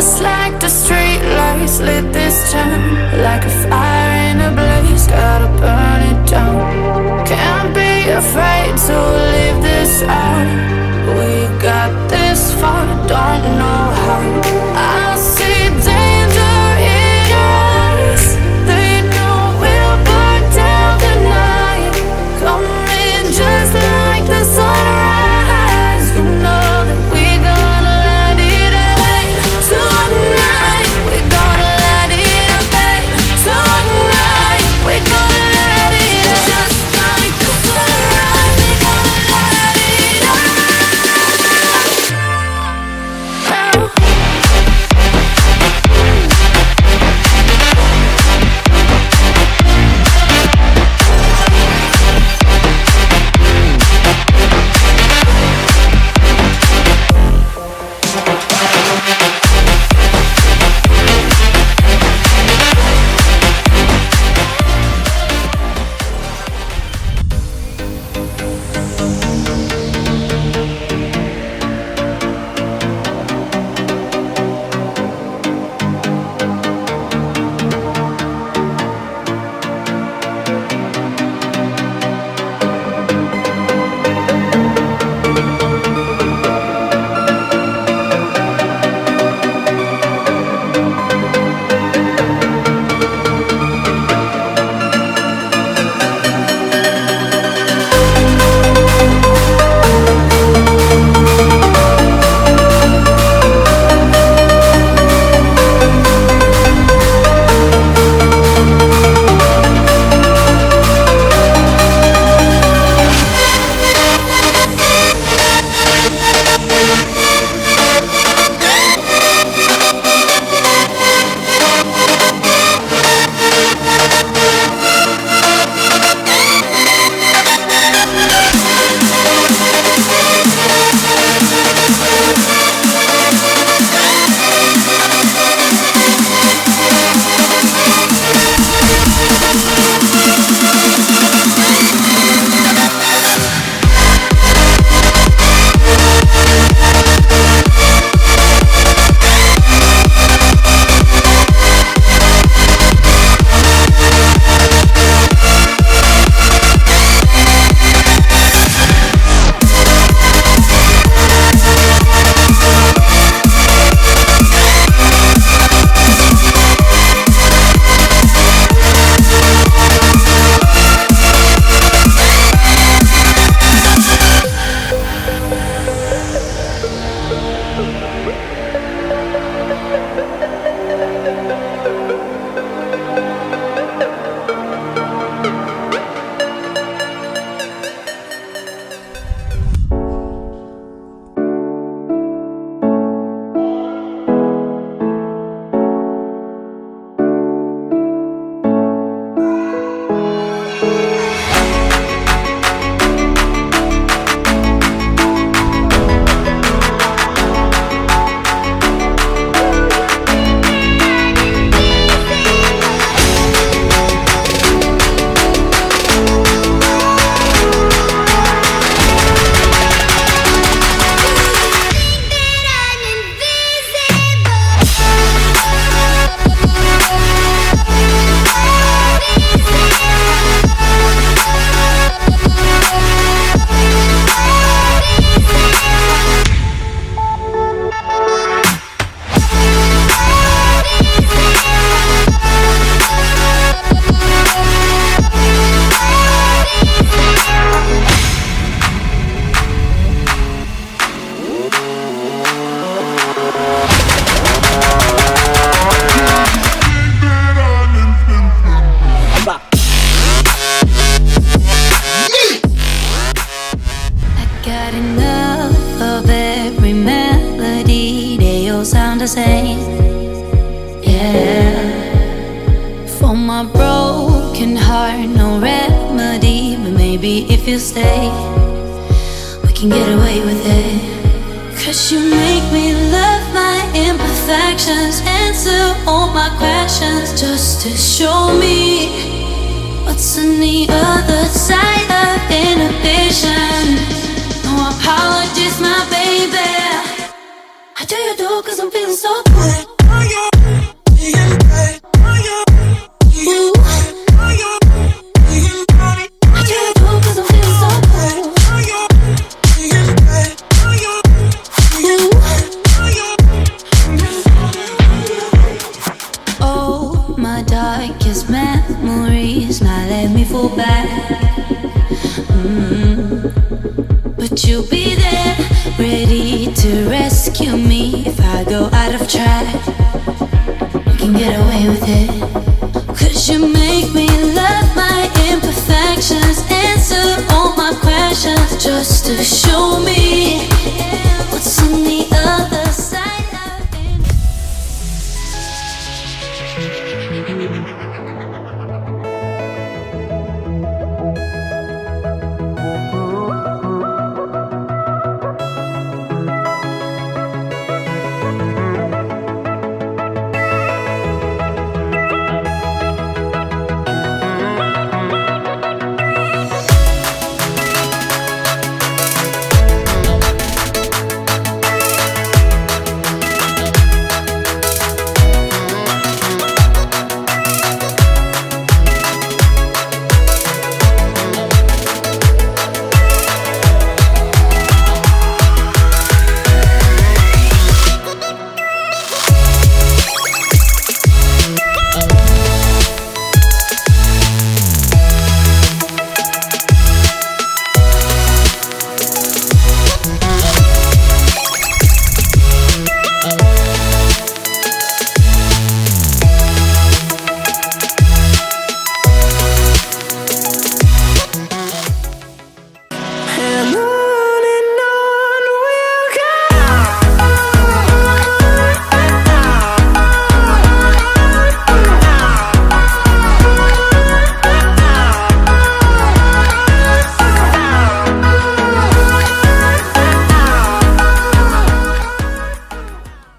Just like the street lights lit this town, like a fire in a blaze, gotta burn it down. Can't be afraid to leave this out. We got this far, don't know how. I see danger in your eyes. They know we'll burn down the night. Coming just like the sunrise. You know that we're gonna let it away. Tonight, we're gonna let it away. Tonight, we're gonna let it away. Just like the sunrise, we're gonna let it away. the same. Yeah. For my broken heart, no remedy. But maybe if you stay, we can get away with it. 'Cause you make me love my imperfections, answer all my questions, just to show me what's on the other side of inhibition. No apologies, my baby. How do you do? 'Cause I'm feeling so good. But you'll be there, ready to rescue me if I go out of track. You can get away with it, 'cause you make me love my imperfections, answer all my questions, just to show me